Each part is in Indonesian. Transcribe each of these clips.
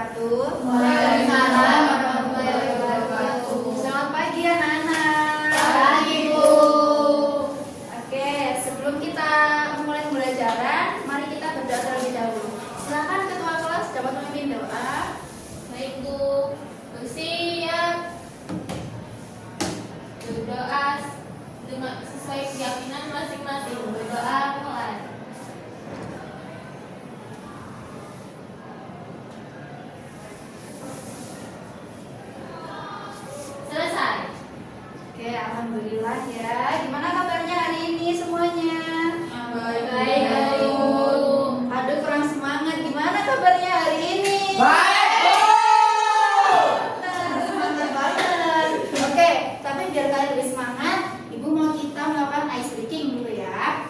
wabarakatuh. Waalaikumsalam warahmatullahi wabarakatuh. Selamat pagi anak-anak. Pagi, Bu. Oke, sebelum kita memulai pembelajaran, mari kita berdoa terlebih dahulu. Silakan ketua kelas dapat memimpin doa. Baik, Bu. Bersiap. Berdoa dengan sesuai keyakinan masing-masing. Berdoa mulai. Selesai. Oke, alhamdulillah ya. Gimana kabarnya hari ini semuanya? Baik, Bu. Aduh, kurang semangat. Gimana kabarnya hari ini? Semangat banget. Oke, tapi biar kalian lebih semangat, Ibu mau kita melakukan ice breaking dulu ya.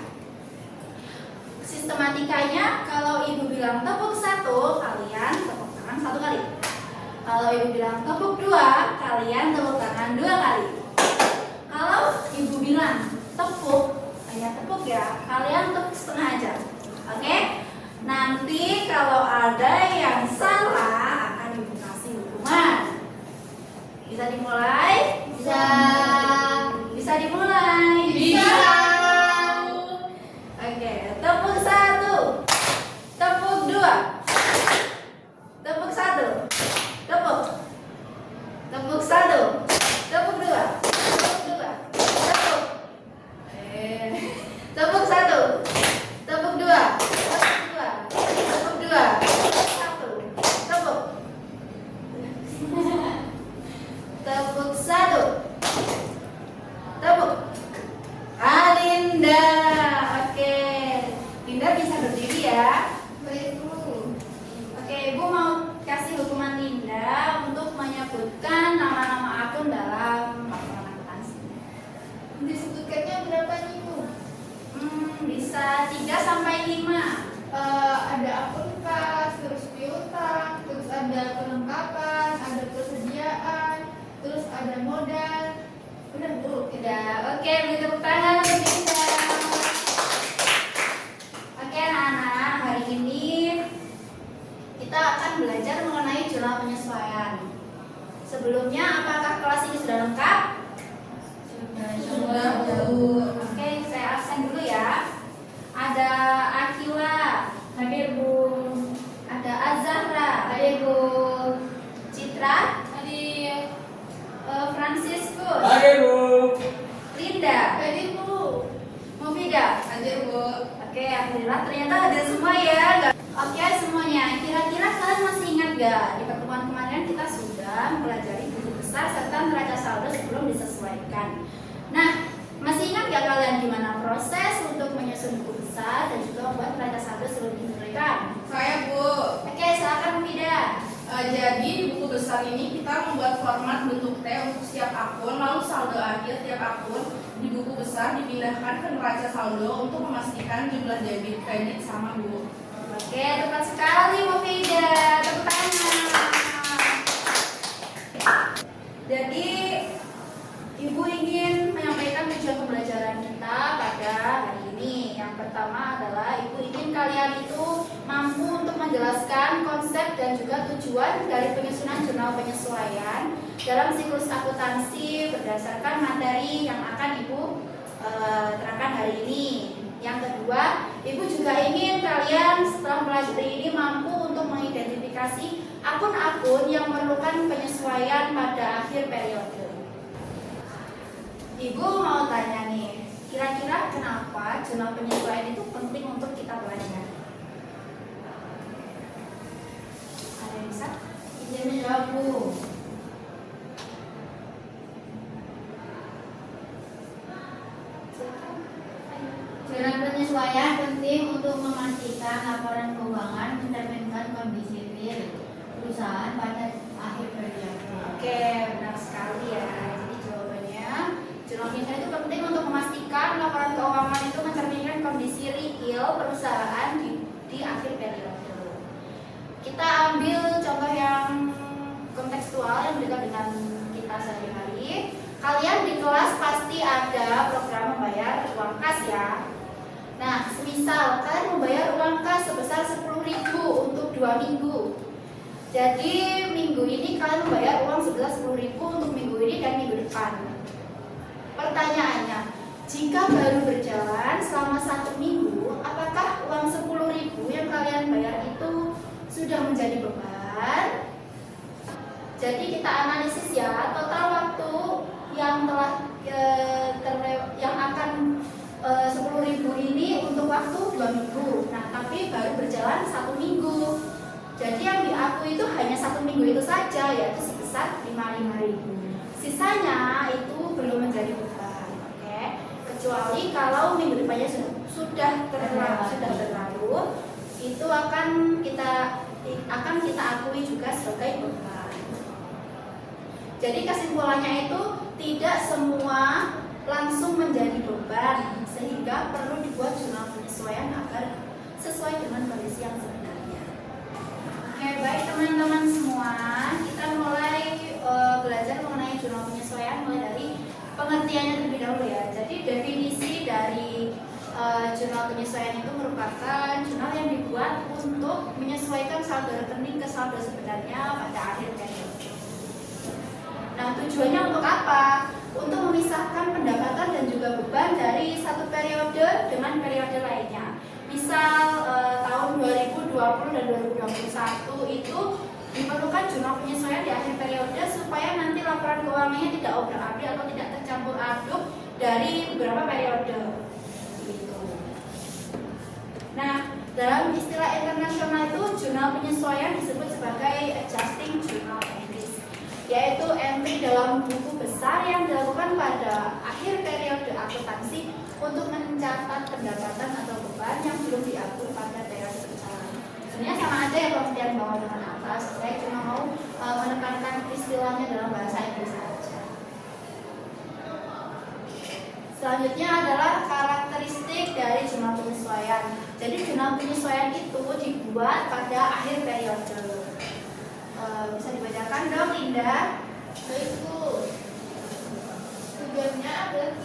Sistematikanya, kalau Ibu bilang tepuk satu, kalian tepuk tangan satu kali. Kalau Ibu bilang tepuk dua, kalian tepuk tangan dua kali. Kalau Ibu bilang tepuk, hanya tepuk ya, kalian tepuk setengah aja. Oke? Nanti kalau ada yang salah akan Ibu kasih hukuman. Bisa dimulai? Bisa. Bisa dimulai? Bisa. Oke, tepuk satu, tepuk dua, tepuk satu, tepuk satu, tepuk dua, tepuk, tepuk satu, tepuk dua, satu, tepuk satu, tepuk. Linda, oke. Linda bisa berdiri ya. Baik, Bu. Oke, Ibu mau kasih hukuman Linda untuk menyebutkan nama-nama akun dalam laporan akuntansi. Disebutkannya berapa nih, Bu? Bisa 3 sampai 5. Ada akun kas, terus piutang, terus ada perlengkapan, ada persediaan, terus ada modal. Udah, Bu. Udah, oke, beri tepuk tangan untuk Linda. Oke anak-anak, hari ini kita akan belajar mengenai jurnal penyesuaian. Sebelumnya, apakah kelas ini sudah lengkap? Sudah, Bu. Oke, saya absen dulu ya. Ada Akila, Hadir, Bu. ada Azahra, Hadir, Bu. Citra, Hadir. Franciscus, Hadir, Bu. Linda, Hadir, Bu. Mufida. Hadir, Bu. Oke, alhamdulillah ternyata ada semua ya. Oke semuanya, kira-kira kalian masih ingat gak di pertemuan kemarin kita sudah mempelajari buku besar serta neraca saldo sebelum disesuaikan. Nah, masih ingat gak kalian gimana proses untuk menyusun buku besar dan juga membuat neraca saldo sebelum disesuaikan? Saya, Bu. Oke, silakan Mufida. Jadi di buku besar ini kita membuat format bentuk T untuk setiap akun, lalu saldo akhir tiap akun di buku besar dipindahkan ke neraca saldo untuk memastikan jumlah debit kredit sama, Bu. Oke, tepat sekali Mufida. Tepuk tangan. Jadi Ibu ingin menyampaikan tujuan pembelajaran kita pada hari ini. Yang pertama adalah Ibu ingin kalian itu mampu untuk menjelaskan konsep dan juga tujuan dari penyusunan jurnal penyesuaian dalam siklus akuntansi berdasarkan materi yang akan Ibu terangkan hari ini. Yang kedua, Ibu juga ingin kalian setelah mempelajari ini mampu untuk mengidentifikasi akun-akun yang memerlukan penyesuaian pada akhir periode. Ibu mau tanya nih, kira-kira kenapa jurnal penyesuaian itu penting untuk kita pelajari? Ada yang bisa? Izin menjawab, Bu. Jurnal penyesuaian penting untuk memastikan laporan keuangan mencerminkan kondisi real perusahaan pada akhir periode. Oke, benar sekali ya. Jadi jawabannya, jurnal penyesuaian itu penting untuk memastikan laporan keuangan itu mencerminkan kondisi real perusahaan di akhir periode. Kita ambil contoh yang kontekstual yang dekat dengan kita sehari-hari. Kalian di kelas pasti ada program membayar uang kas ya. Nah, semisal kalian membayar uang kas sebesar 10.000 untuk 2 minggu. Jadi minggu ini kalian membayar uang sebesar 10.000 untuk minggu ini dan minggu depan. Pertanyaannya, jika baru berjalan selama 1 minggu, apakah uang 10.000 yang kalian bayar itu sudah menjadi beban? Jadi kita analisis ya, total waktu yang telah yang akan 10.000 ini untuk waktu 2 minggu. Nah, tapi baru berjalan 1 minggu. Jadi yang diakui itu hanya 1 minggu itu saja, yaitu sebesar 55.000. Sisanya itu belum menjadi beban, oke? Kecuali kalau minggu depannya sudah berlalu, itu akan kita akui juga sebagai beban. Jadi kesimpulannya itu tidak semua langsung menjadi beban, sehingga perlu dibuat jurnal penyesuaian agar sesuai dengan kondisi yang sebenarnya. Oke, baik teman-teman semua, kita mulai belajar mengenai jurnal penyesuaian mulai dari pengertiannya terlebih dahulu ya. Jadi definisi dari jurnal penyesuaian itu merupakan jurnal yang dibuat untuk menyesuaikan saldo rekening ke saldo sebenarnya pada akhir periode. Nah, tujuannya untuk apa? Untuk memisahkan pendapatan dan juga beban dari satu periode dengan periode lainnya. Misal tahun 2020 dan 2021 itu diperlukan jurnal penyesuaian di akhir periode supaya nanti laporan keuangannya tidak obrak-abrik atau tidak tercampur aduk dari beberapa periode. Gitu. Nah, dalam istilah internasional itu jurnal penyesuaian disebut sebagai adjusting journal entries, yaitu entry dalam buku besar yang dilakukan pada akhir periode akuntansi untuk mencatat pendapatan atau beban yang belum diatur pada periode berjalan. Sebenarnya sama aja ya pengertian bawah dengan atas. Saya cuma mau menekankan istilahnya dalam bahasa Inggris saja. Selanjutnya adalah karakteristik dari jurnal penyesuaian. Jadi jurnal penyesuaian itu dibuat pada akhir periode. Bisa dibacakan dong, Linda? Baik, Bu. Tujuannya adalah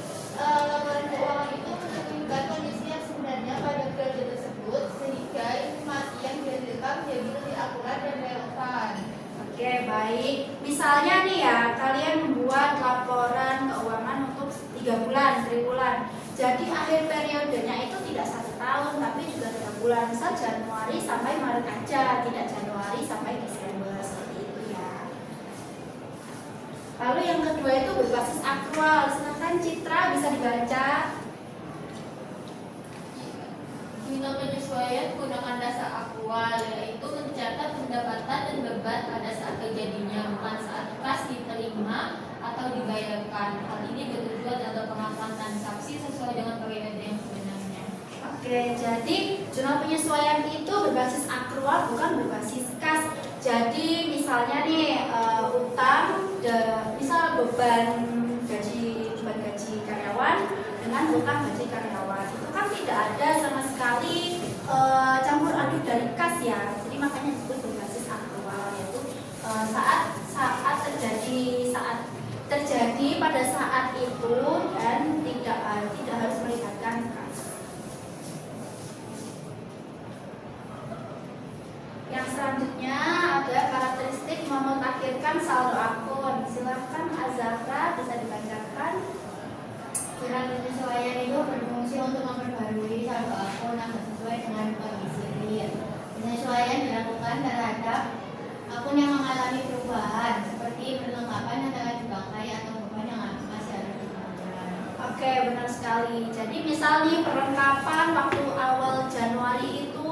laporan keuangan itu menunjukkan kondisi yang sebenarnya pada periode tersebut sehingga informasi yang dihasilkan menjadi lebih akurat dan relevan. Oke, baik. Misalnya nih ya, kalian membuat laporan keuangan untuk 3 bulan, 3 bulan. Jadi akhir periodenya itu tidak 1 tahun, tapi juga 3 bulan. Misal Januari sampai Maret aja, tidak Januari sampai Desember, seperti itu ya. Lalu yang kedua itu berbasis akrual. Silakan Citra bisa dibaca. Jurnal penyesuaian menggunakan dasar akrual, yaitu mencatat pendapatan dan beban pada saat terjadinya, bukan saat kas diterima atau dibayarkan. Hal ini bertujuan agar pengakuan transaksi sesuai dengan periode yang sebenarnya. Oke, jadi jurnal penyesuaian itu berbasis akrual, bukan berbasis kas. Jadi misalnya nih utang, misal beban gaji karyawan dengan utang gaji karyawan itu kan tidak ada sama sekali campur aduk dari kas ya. Jadi makanya disebut berbasis akrual, yaitu saat terjadi pada saat itu dan tidak harus melibatkan kas. Yang selanjutnya ada karakteristik memutakhirkan saldo akun. Silakan Azahra bisa dibacakan. Jurnal penyesuaian itu berfungsi untuk memperbarui saldo akun agar sesuai dengan kondisi real. Penyesuaian dilakukan terhadap akun yang mengalami perubahan, seperti perlengkapan yang telah dipakai atau beban yang masih ada di bayar. Oke, benar sekali. Jadi misalnya perlengkapan waktu awal Januari itu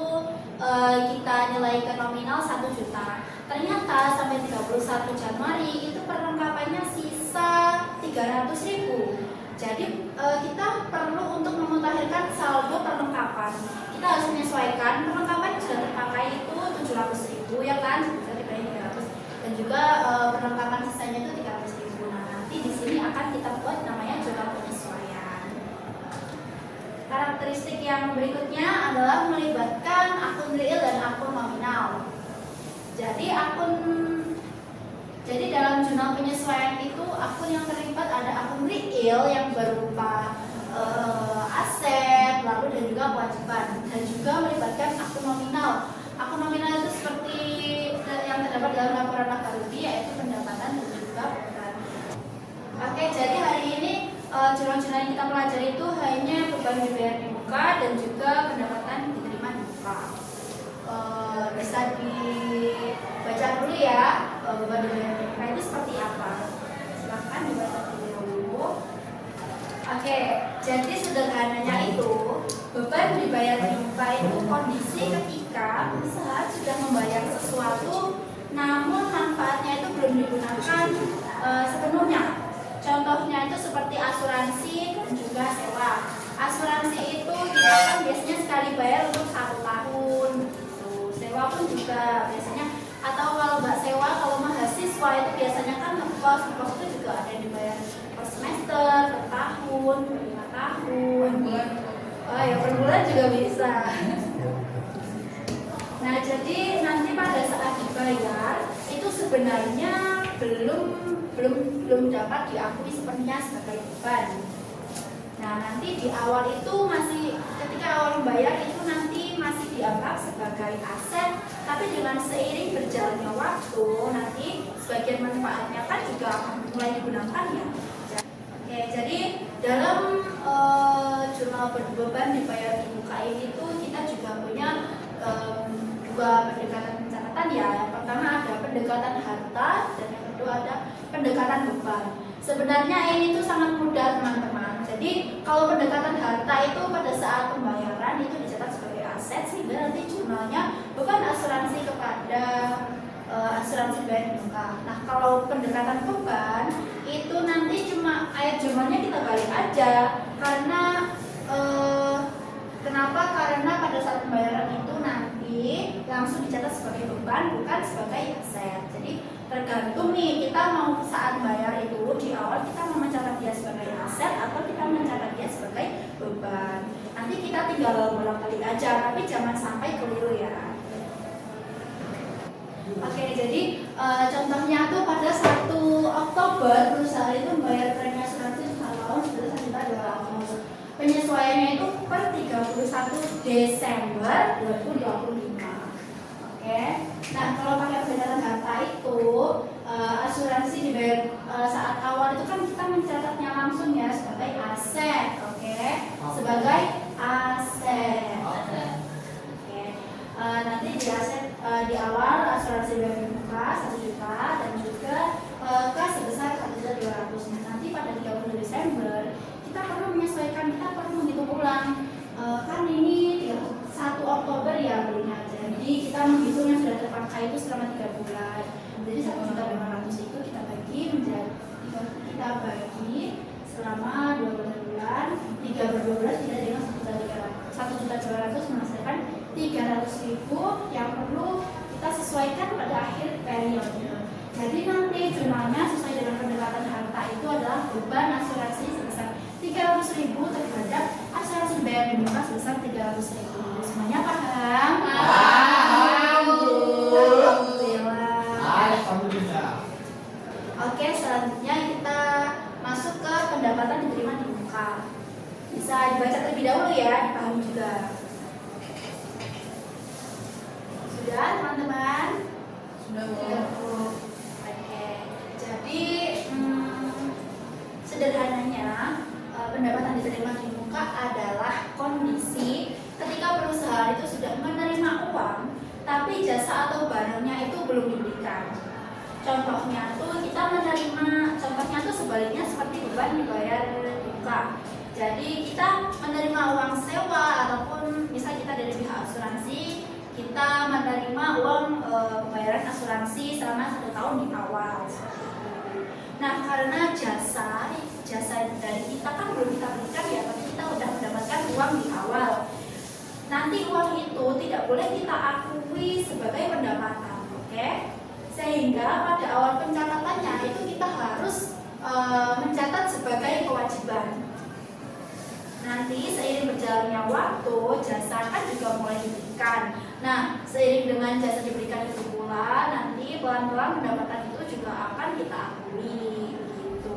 kita nilai ke nominal 1 juta. Ternyata sampai 31 Januari itu perlengkapannya sisa 300.000. Jadi kita perlu untuk memutakhirkan saldo perlengkapan. Kita harus menyesuaikan perlengkapan sudah terpakai itu 700.000 ya kan, sudah dibayar 300, dan juga perlengkapan sisanya itu 300.000. Nah, nanti di sini akan kita buat namanya jurnal penyesuaian. Karakteristik yang berikutnya adalah melibatkan akun real dan akun nominal. Jadi dalam jurnal penyesuaian itu akun yang terlibat ada akun real yang berupa aset, lalu dan juga kewajiban, dan juga melibatkan akun nominal. Akun nominal itu seperti yang terdapat dalam laporan laba rugi yaitu pendapatan dan juga beban. Oke, jadi hari ini jurnal-jurnal yang kita pelajari itu hanya beban dibayar di muka dan juga pendapatan diterima di muka. Bisa dibaca dulu ya, beban dibayar di muka itu seperti apa. Silahkan dibaca dulu. Oke, jadi sederhananya itu beban dibayar di muka itu kondisi ketika perusahaan sudah membayar sesuatu namun manfaatnya itu belum digunakan sepenuhnya. Contohnya itu seperti asuransi dan juga sewa. Asuransi itu kita kan biasanya sekali bayar untuk 1 tahun. Sewa pun juga biasanya, atau kalau nggak sewa, kalau mahasiswa itu biasanya kan ngekos itu juga ada yang dibayar per semester, per tahun, per 5 tahun. Bulan. Oh ya, per bulan juga bisa. Nah, jadi nanti pada saat dibayar itu sebenarnya belum dapat diakui sepenuhnya sebagai beban. Nah, nanti di awal itu masih, ketika awal membayar itu nanti masih dianggap sebagai aset, tapi dengan seiring berjalannya waktu nanti sebagian manfaatnya kan juga akan mulai digunakan ya. Oke, jadi dalam jurnal beban dibayar di muka ini tuh kita juga punya dua pendekatan pencatatan ya. Yang pertama ada pendekatan harta dan yang kedua ada pendekatan beban. Sebenarnya ini tuh sangat mudah teman-teman. Jadi kalau pendekatan harta itu pada saat pembayaran itu dicatat sebagai aset sehingga nanti jurnalnya beban asuransi kepada asuransi bayar di muka. Nah, kalau pendekatan beban itu nanti cuma ayat jurnalnya kita balik aja karena kenapa? Karena pada saat pembayaran itu nanti langsung dicatat sebagai beban bukan sebagai aset. Jadi tergantung nih kita mau saat bayar itu di awal kita mau mencatat dia sebagai aset atau kita mencatat dia sebagai beban. Nanti kita tinggal bolak-balik aja, tapi jangan sampai keliru ya. Oke, jadi contohnya tuh pada 1 Oktober perusahaan itu membayar premi asuransi 1 tahun sebesar 1.200.000. Penyesuaiannya itu per 31 Desember 2025. Oke. Nah, kalau pakai pendekatan harta itu asuransi dibayar saat awal itu kan kita mencatatnya langsung ya sebagai aset, oke? Sebagai aset. Oke. Nanti di aset di awal asuransi bayar di muka 1 juta dan juga kas sebesar 1.200.000. Nanti pada 30 Desember kita perlu menyesuaikan, kita perlu menghitung ulang. Kan ini 1 Oktober ya belinya. Jadi kita menghitung yang sudah terpakai itu selama 3 bulan. Jadi 1.500.000 itu kita bagi selama 12 bulan. 3 per 12 kita dengan 1.200.000 menghasilkan 300.000 yang perlu kita sesuaikan pada akhir periode. Jadi nanti jurnalnya sesuai dengan pendekatan harta itu adalah beban asuransi sebesar 300.000 terhadap asuransi bayar di muka sebesar 300.000. Semuanya paham? Alhamdulillah. Oke, selanjutnya kita masuk ke pendapatan diterima di muka. Bisa dibaca terlebih dahulu ya, dipahami juga. Sudah, teman-teman? Sudah, Bu. Oke, jadi sederhananya pendapatan diterima di muka adalah kondisi ketika perusahaan itu sudah menerima uang, tapi jasa atau barangnya itu belum diberikan. Contohnya tuh kita menerima, contohnya tuh sebaliknya seperti beban dibayar di muka. Jadi kita menerima uang sewa ataupun misal kita dari pihak asuransi, kita menerima uang pembayaran asuransi selama 1 tahun di awal. Nah, karena jasa dari kita kan belum kita berikan ya, tapi kita sudah mendapatkan uang di awal. Nanti uang itu tidak boleh kita akui sebagai pendapatan, oke? Sehingga pada awal pencatatannya itu kita harus mencatat sebagai kewajiban. Nanti seiring berjalannya waktu, jasa kan juga mulai diberikan. Nah, seiring dengan jasa diberikan itu pula, nanti pelan-pelan pendapatan itu juga akan kita akui. Gitu.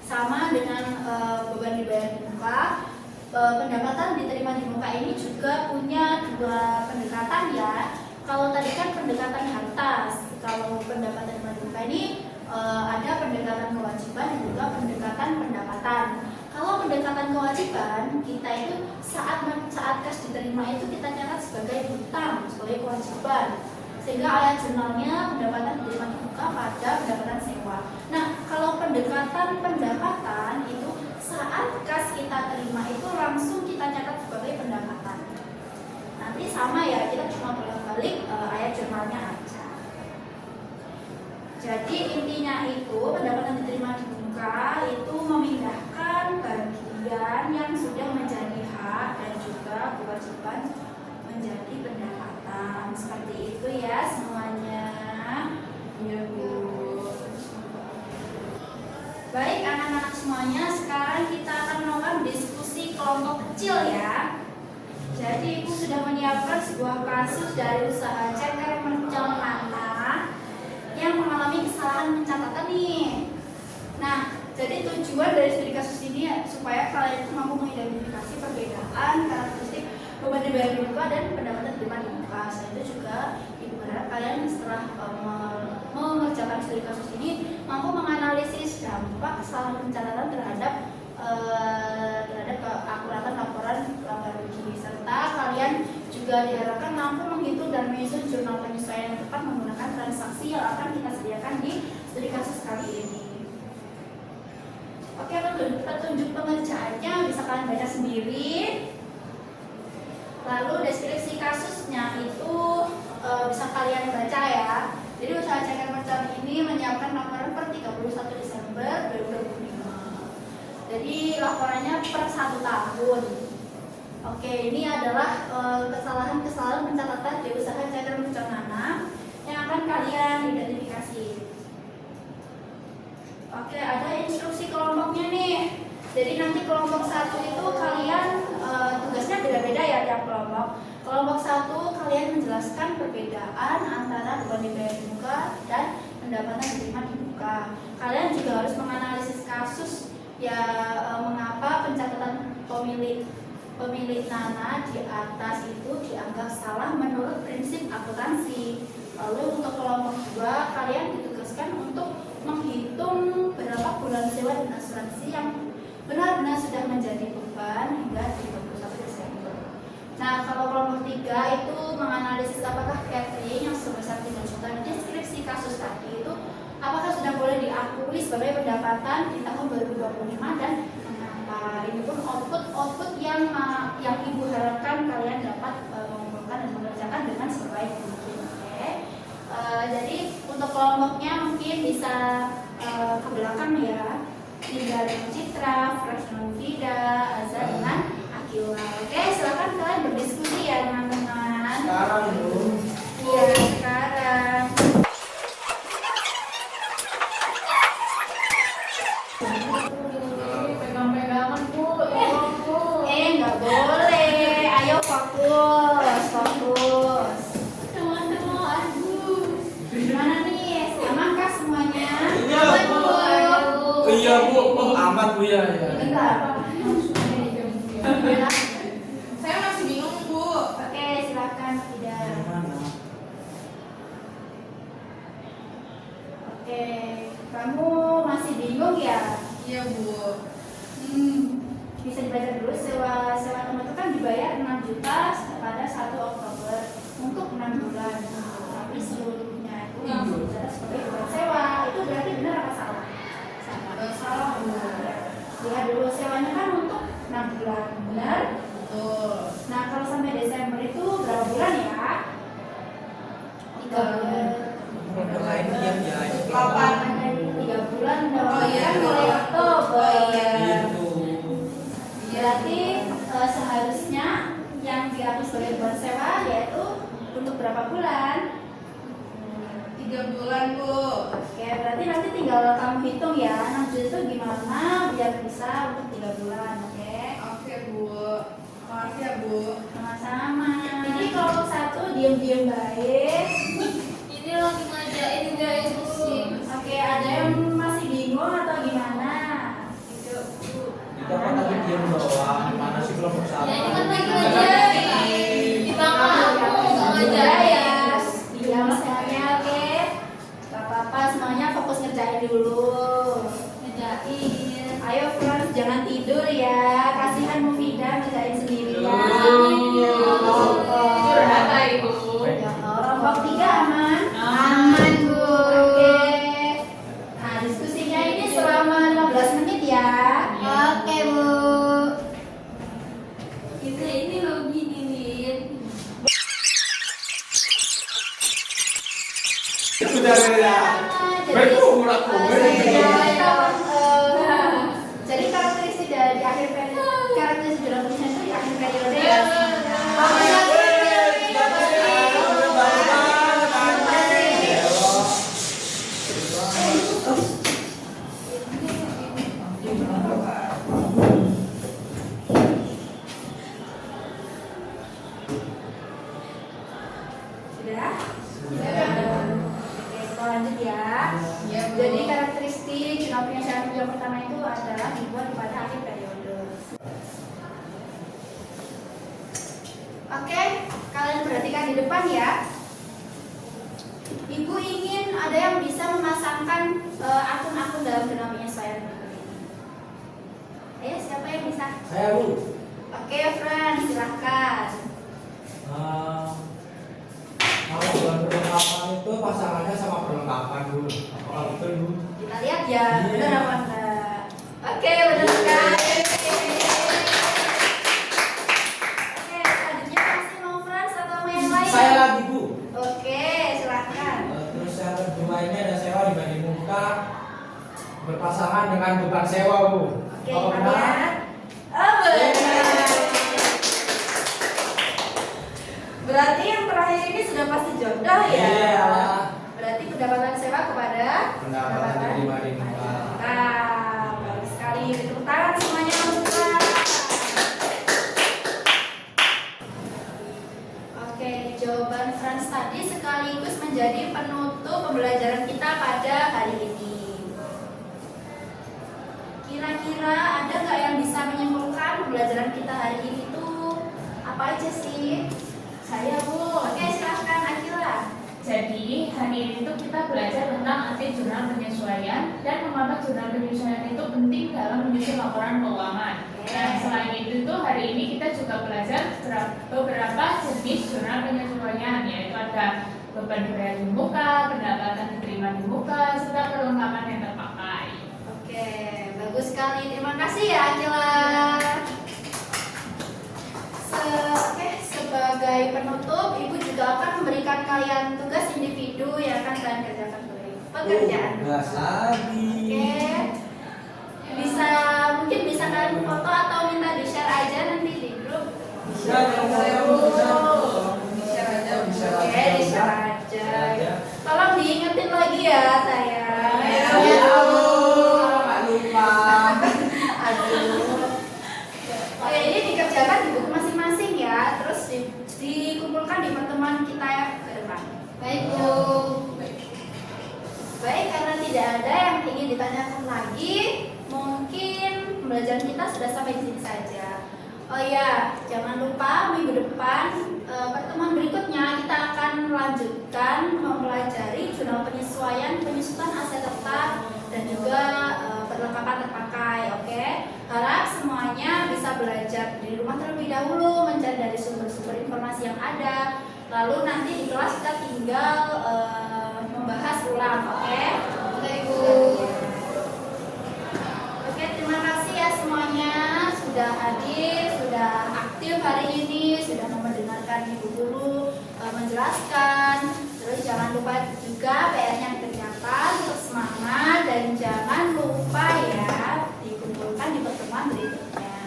Sama dengan beban dibayar di muka, pendapatan diterima di muka ini juga punya 2 pendekatan ya. Kalau tadi kan pendekatan hartas, kalau pendapatan terima ini ada pendekatan kewajiban dan juga pendekatan pendapatan. Kalau pendekatan kewajiban, kita itu saat kas diterima itu kita catat sebagai hutang, sebagai kewajiban. Sehingga ayat jurnalnya pendapatan diterima dibuka pada pendapatan sewa. Nah, kalau pendekatan pendapatan itu saat kas kita terima itu langsung kita catat sebagai pendapatan. Nanti sama ya, kita cuma bolak-balik ayat jurnalnya aja. Jadi intinya itu pendapatan diterima dibuka itu memindahkan bagian yang sudah menjadi hak dan juga kewajiban menjadi pendapatan. Seperti itu ya semuanya. Iya Bu. Baik anak-anak semuanya, sekarang kita akan melakukan diskusi kelompok kecil ya. Jadi Ibu sudah menyiapkan sebuah kasus dari usaha ceker mercon Nana yang mengalami kesalahan pencatatan nih. Nah, jadi tujuan dari studi kasus ini supaya kalian itu mampu mengidentifikasi perbedaan karakteristik beban dibayar di muka dan pendapatan terima di muka. Selain itu juga Ibu berharap kalian setelah mengerjakan studi kasus ini mampu menganalisis dampak kesalahan pencatatan terhadap keakuratan laporan laba rugi, serta kalian juga diharapkan mampu menghitung dan menyusun jurnal penyesuaian yang tepat menggunakan transaksi yang akan kita sediakan di studi kasus kali ini. Oke, petunjuk pengerjaannya bisa kalian baca sendiri. Lalu deskripsi kasusnya itu bisa kalian baca ya. Jadi usaha ceker mercon ini menyiapkan laporan per 31 Desember 2025. Jadi laporannya per 1 tahun. Oke, ini adalah kesalahan-kesalahan pencatatan di usaha ceker mercon Nana yang akan kalian identifikasi. Oke, ada instruksi kelompoknya nih. Jadi nanti kelompok 1 itu kalian tugasnya beda-beda ya tiap kelompok. Kelompok 1 kalian menjelaskan perbedaan antara beban dibayar di muka dan pendapatan diterima di muka. Kalian juga harus menganalisis kasus ya mengapa pencatatan pemilik Nana di atas itu dianggap salah menurut prinsip akuntansi. Lalu untuk kelompok 2 kalian ditugaskan untuk menghitung berapa bulan sewa dan asuransi yang benar-benar sudah menjadi beban hingga 31 Desember. Nah, kalau kelompok 3 itu menganalisis apakah catering yang sebesar 3 juta deskripsi kasus tadi itu apakah sudah boleh diakui sebagai pendapatan di tahun 2025 dan mengapa. Ini pun output yang Ibu harapkan kalian dapat mengumpulkan dan mengerjakan dengan sebaik mungkin. Oke. Jadi untuk kelompoknya mungkin bisa ke belakang ya. Tinggal Citra, Freshman Vida, Azhar dengan Akila. Oke, silakan kalian berdiskusi ya teman-teman. Sekarang Bu. Iya, sekarang. Pegang-pegangan Bu, tolong Bu. Nggak boleh. Ayo fokus. Teman-teman, Gimana nih? Amankah semuanya? Iya Bu. Iya Bu, oh aman Bu ya. Bentar. Ya. Saya masih bingung Bu. Oke, silakan tidak. Mana? Oke, kamu masih bingung ya? Iya Bu. Bisa dibaca dulu. Sewa tempat itu kan dibayar 6 juta pada 1 Oktober untuk 6 bulan. Tapi seluruhnya itu langsung dicatat sebagai bulan sewa. Itu berarti benar apa salah? Salah Bu. Lihat dulu sewanya kan untuk 6 bulan, benar? Betul. Nah, kalau sampai Desember itu berapa bulan ya? 3 bulan. Lain diam ya. 3 bulan udah Oh, iya. kan mulai Oktober. Oh, iya. Gitu. Berarti seharusnya yang diakui sebagai bulan sewa yaitu untuk berapa bulan? 3 bulan Bu. Oke, berarti nanti tinggal kamu hitung ya 6 juta itu gimana biar bisa untuk 3 bulan. Oke, Oke Bu. Makasih ya Bu. sama-sama. Jadi kelompok 1 diam-diam baik. ini lagi ngajain guys musik. Oke, ada yang masih bingung atau gimana? Kita kan tadi diam doang. Gimana sih kelompok satu? Ya ini kan lagi ngajain. Di belakang aku nggak ngajain. Ya, Kita ini loh gini nih. Udah. Jadi, Betul, jadi karakteristik dari akhir periode, karakteristik jurnal tulisan itu di akhir periode ya. Sudah? Oke, kita lanjut ya. Iya, Bu. Jadi karakteristik jurnal penyelesaian yang pertama itu adalah dibuat pada akhir periode. Oke, kalian perhatikan di depan ya. Ibu ingin ada yang bisa memasangkan akun-akun dalam jurnal penyesuaian berikut ini. Ayo, siapa yang bisa? Saya Bu. Oke, Fran, silahkan. Kalau bulan perlengkapan itu pasangannya sama perlengkapan dulu. Apakah betul Bu? Kita lihat ya, Iya. benar apa enggak? Oke, benar sekali. Oke, selanjutnya masih mau Frans atau mau yang lain? Saya lagi Bu. Oke, silahkan. Terus yang kedua ini ada sewa dibanding muka berpasangan dengan beban sewa Bu. Oke, Apa kita benar? lihat. Oh, benar. Berarti yang terakhir ini sudah pasti jodoh ya? Iya. Berarti pendapatan sewa kepada Pendapatan diterima di muka. Bagus sekali. Tepuk tangan semuanya untuk Frans. Oke, jawaban Frans tadi sekaligus menjadi penutup pembelajaran kita pada hari ini. Kira-kira ada nggak yang bisa menyimpulkan pembelajaran kita hari ini tuh apa aja sih? Saya, Bu. Oke, silahkan Akila. Jadi hari ini tuh kita belajar tentang arti jurnal penyesuaian dan mengapa jurnal penyesuaian itu penting dalam menyusun laporan keuangan. Nah, selain itu tuh hari ini kita juga belajar beberapa jenis jurnal penyesuaian, yaitu ada beban biaya di muka, pendapatan diterima di muka, serta perlengkapan yang terpakai. Oke, bagus sekali. Terima kasih ya Akila. Sebagai penutup, Ibu juga akan memberikan kalian tugas individu yang akan kalian kerjakan pekerjaan. Tugas lagi. Oke, mungkin bisa kalian foto atau minta di share aja nanti di grup. Bisa, saya Bu. Share aja, Bu. Oke, di share aja. Tolong diingetin lagi ya saya. Iya, Bu. Nggak lupa. Aduh. Oke, ini dikerjakan di buku masing-masing ya. Terus dikumpulkan di pertemuan kita yang ke depan. Baik, Bu. Baik, karena tidak ada yang ingin ditanyakan lagi, mungkin pembelajaran kita sudah sampai di sini saja. Oh ya, jangan lupa minggu depan pertemuan berikutnya kita akan melanjutkan mempelajari jurnal penyesuaian, penyusutan aset tetap dan juga perlengkapan terpakai. Oke, harap semuanya bisa belajar di rumah terlebih dahulu, mencari dari sumber-sumber informasi yang ada. Lalu nanti di kelas kita tinggal membahas ulang. Oke, Ibu. Oke, terima kasih ya semuanya sudah hadir, sudah aktif hari ini, sudah mau mendengarkan Ibu Guru menjelaskan. Terus jangan lupa juga PR-nya dikerjakan untuk semangat dan jangan lupa ya dikumpulkan di pertemuan berikutnya.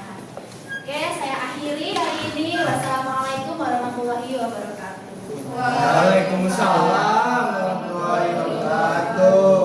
Oke, saya akhiri hari ini. Wassalamualaikum warahmatullahi wabarakatuh. Waalaikumsalam warahmatullahi wabarakatuh.